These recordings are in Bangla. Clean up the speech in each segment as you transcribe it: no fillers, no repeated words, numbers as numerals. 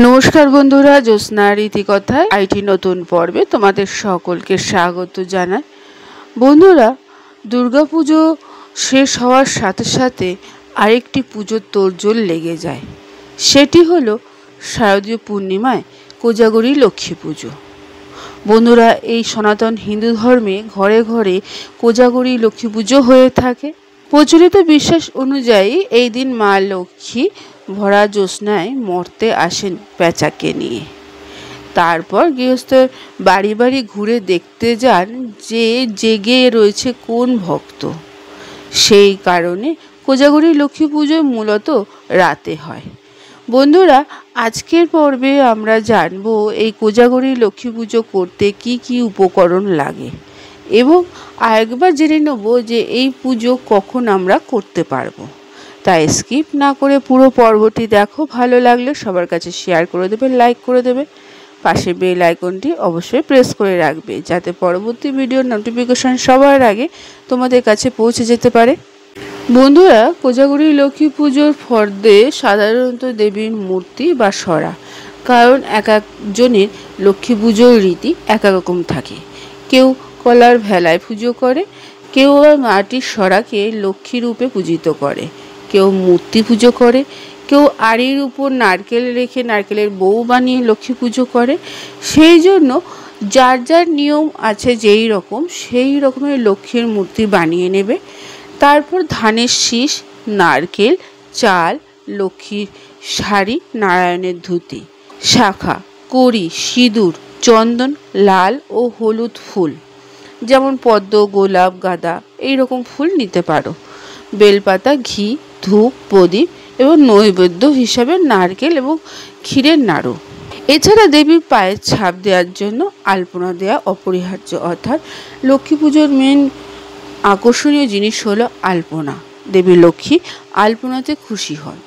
নমস্কার বন্ধুরা, জ্যোৎস্নার ইতিকথায় আইটি নতুন পর্বে তোমাদের সকলকে স্বাগত জানাই। বন্ধুরা, দুর্গাপুজো শেষ হওয়ার সাথে সাথে আরেকটি পুজোর তোড়জোড় লেগে যায়। সেটি হলো শারদীয় পূর্ণিমায় কোজাগরী লক্ষ্মী পুজো। বন্ধুরা, এই সনাতন হিন্দু ধর্মে ঘরে ঘরে কোজাগরী লক্ষ্মী পুজো হয়ে থাকে। প্রচলিত বিশ্বাস অনুযায়ী এই দিন মা লক্ষ্মী ভরা জ্যোৎস্নায় মর্তে আসেন পেঁচাকে নিয়ে। তারপর গৃহস্থ বাড়ি বাড়ি ঘুরে দেখতে যান যে জেগে রয়েছে কোন ভক্ত। সেই কারণে কোজাগরী লক্ষ্মী পুজো মূলত রাতে হয়। বন্ধুরা, আজকের পর্বে আমরা জানবো এই কোজাগরী লক্ষ্মী পুজো করতে কি কি উপকরণ লাগে এবং আরেকবার জেনে নেব যে এই পুজো কখন আমরা করতে পারবো। তাই স্কিপ না করে পুরো পর্বটি দেখো। ভালো লাগলে সবার কাছে শেয়ার করে দেবে, লাইক করে দেবে, পাশে বেল আইকনটি অবশ্যই প্রেস করে রাখবে যাতে পরবর্তী ভিডিওর নোটিফিকেশন সবার আগে তোমাদের কাছে পৌঁছে যেতে পারে। বন্ধুরা, কোজাগরী লক্ষ্মী পুজোর ফর্দে সাধারণত দেবীর মূর্তি বা সরা, কারণ এক একজনের লক্ষ্মী পুজোর রীতি এক এক রকম থাকে। কেউ কলার ভেলায় পুজো করে, কেউ মাটির সরাকে লক্ষ্মী রূপে পূজিত করে, কেউ মূর্তি পুজো করে, কেউ আড়ির উপর নারকেল রেখে নারকেলের বউ বানিয়ে লক্ষ্মী পুজো করে। সেই জন্য যার যার নিয়ম আছে যেই রকম, সেই রকমের লক্ষ্মীর মূর্তি বানিয়ে নেবে। তারপর ধানের শীষ, নারকেল, চাল, লক্ষ্মীর শাড়ি, নারায়ণের ধুতি, শাখা, কড়ি, সিঁদুর, চন্দন, লাল ও হলুদ ফুল যেমন পদ্ম, গোলাপ, গাঁদা এইরকম ফুল নিতে পারো, বেলপাতা, ঘি, ধূপ, প্রদীপ এবং নৈবেদ্য হিসাবে নারকেল এবং ক্ষীরের নাড়ু। এছাড়া দেবীর পায়ের ছাপ দেওয়ার জন্য আলপনা দেওয়া অপরিহার্য, অর্থাৎ লক্ষ্মী পুজোর মেন আকর্ষণীয় জিনিস হলো আলপনা। দেবী লক্ষ্মী আলপনাতে খুশি হন।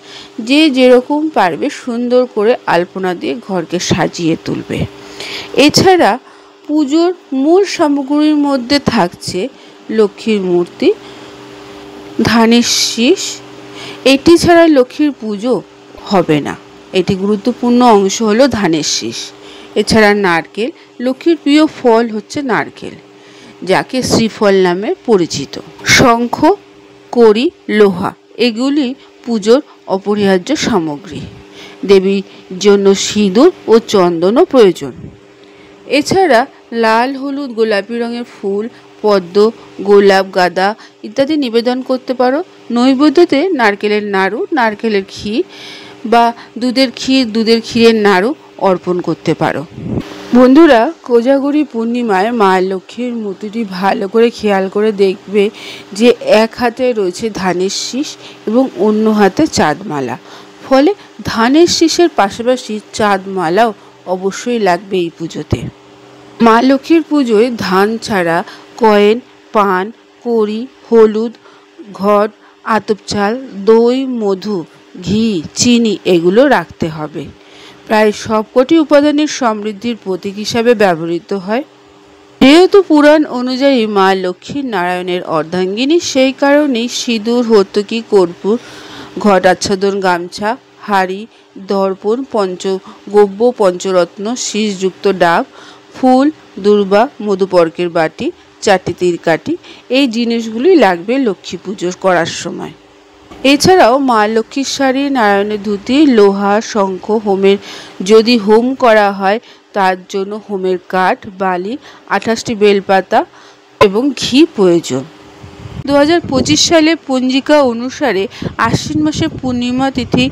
যে যেরকম পারবে সুন্দর করে আলপনা দিয়ে ঘরকে সাজিয়ে তুলবে। এছাড়া পুজোর মূল সামগ্রীর মধ্যে থাকছে লক্ষ্মীর মূর্তি, ধানের শীষ। এটি ছাড়া লক্ষ্মীর পুজো হবে না। এটি গুরুত্বপূর্ণ অংশ হলো ধানের শীষ। এছাড়া নারকেল, লক্ষ্মীর প্রিয় ফল হচ্ছে নারকেল, যাকে শ্রীফল নামে পরিচিত। শঙ্খ, কড়ি, লোহা এগুলি পুজোর অপরিহার্য সামগ্রী। দেবীর জন্য সিঁদুর ও চন্দনও প্রয়োজন। এছাড়া লাল, হলুদ, গোলাপি রঙের ফুল, পদ্ম, গোলাপ, গাঁদা ইত্যাদি নিবেদন করতে পারো। নৈবেদ্যতে নারকেলের নাড়ু, নারকেলের ক্ষীর বা দুধের ক্ষীরের নাড়ু অর্পণ করতে পারো। বন্ধুরা, কোজাগরী পূর্ণিমায় মা লক্ষ্মীর মূর্তিটি ভালো করে খেয়াল করে দেখবে যে এক হাতে রয়েছে ধানের শীষ এবং অন্য হাতে চাঁদমালা। ফলে ধানের শীষের পাশাপাশি চাঁদমালাও অবশ্যই লাগবে এই পুজোতে। মা লক্ষ্মীর পুজোয় ধান ছাড়া কয়েন, পান, কড়ি, হলুদ, ঘট, আতপ চাল, দই, মধু, ঘি, চিনি এগুলো রাখতে হবে। প্রায় সবকটি উপাদানের সমৃদ্ধির প্রতীক হিসাবে ব্যবহৃত হয়। যেহেতু পুরাণ অনুযায়ী মা লক্ষ্মী নারায়ণের অর্ধাঙ্গিনী, সেই কারণেই সিঁদুর, হর্তকি, কর্পূর, ঘট আচ্ছাদন, গামছা, হাড়ি, দর্পণ, পঞ্চগব্য, পঞ্চরত্ন, শীষযুক্ত ডাব, ফুল, দূর্বা, মধুপর্কের বাটি, 4টি তীরকাঠি এই জিনিসগুলি লাগবে লক্ষ্মী পুজো করার সময়। এছাড়াও মা লক্ষ্মীর শাড়ি, নারায়ণের ধুতি, লোহা, শঙ্খ, হোমের যদি হোম করা হয় তার জন্য হোমের কাঠ, বালি, 28টি বেলপাতা এবং ঘি প্রয়োজন। 2025 সালে পঞ্জিকা অনুসারে আশ্বিন মাসের পূর্ণিমা তিথি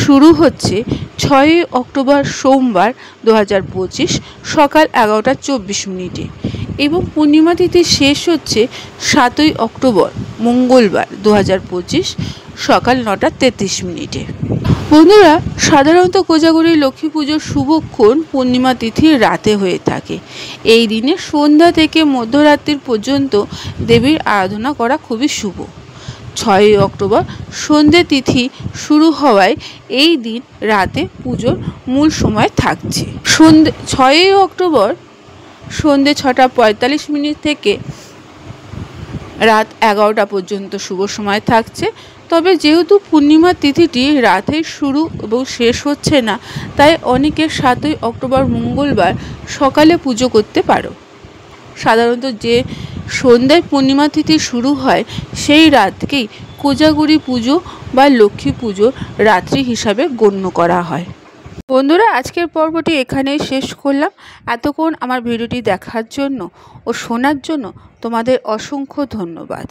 শুরু হচ্ছে 6 অক্টোবর সোমবার 2025 সকাল 11:24 এবং পূর্ণিমা তিথি শেষ হচ্ছে 7 অক্টোবর মঙ্গলবার 2025 সকাল 9:33। বন্ধুরা, সাধারণত কোজাগরী লক্ষ্মী পুজোর শুভক্ষণ পূর্ণিমা তিথির রাতে হয়ে থাকে। এই দিনে সন্ধ্যা থেকে মধ্যরাত্রির পর্যন্ত দেবীর আরাধনা করা খুবই শুভ। 6 অক্টোবর সন্ধ্যে তিথি শুরু হওয়ায় এই দিন রাতে পুজোর মূল সময় থাকছে। 6 অক্টোবর সন্ধ্যে 6:45 থেকে রাত 11টা পর্যন্ত শুভ সময় থাকছে। তবে যেহেতু পূর্ণিমা তিথিটি রাতেই শুরু এবং শেষ হচ্ছে না, তাই অনেকে 7ই অক্টোবর মঙ্গলবার সকালে পুজো করতে পারো। সাধারণত যে সন্ধ্যায় পূর্ণিমা তিথি শুরু হয় সেই রাতকেই কোজাগরী পুজো বা লক্ষ্মী পুজোর রাত্রি হিসাবে গণ্য করা হয়। বন্ধুরা, আজকের পর্বটি এখানেই শেষ করলাম। এতক্ষণ আমার ভিডিওটি দেখার জন্য ও শোনার জন্য তোমাদের অসংখ্য ধন্যবাদ।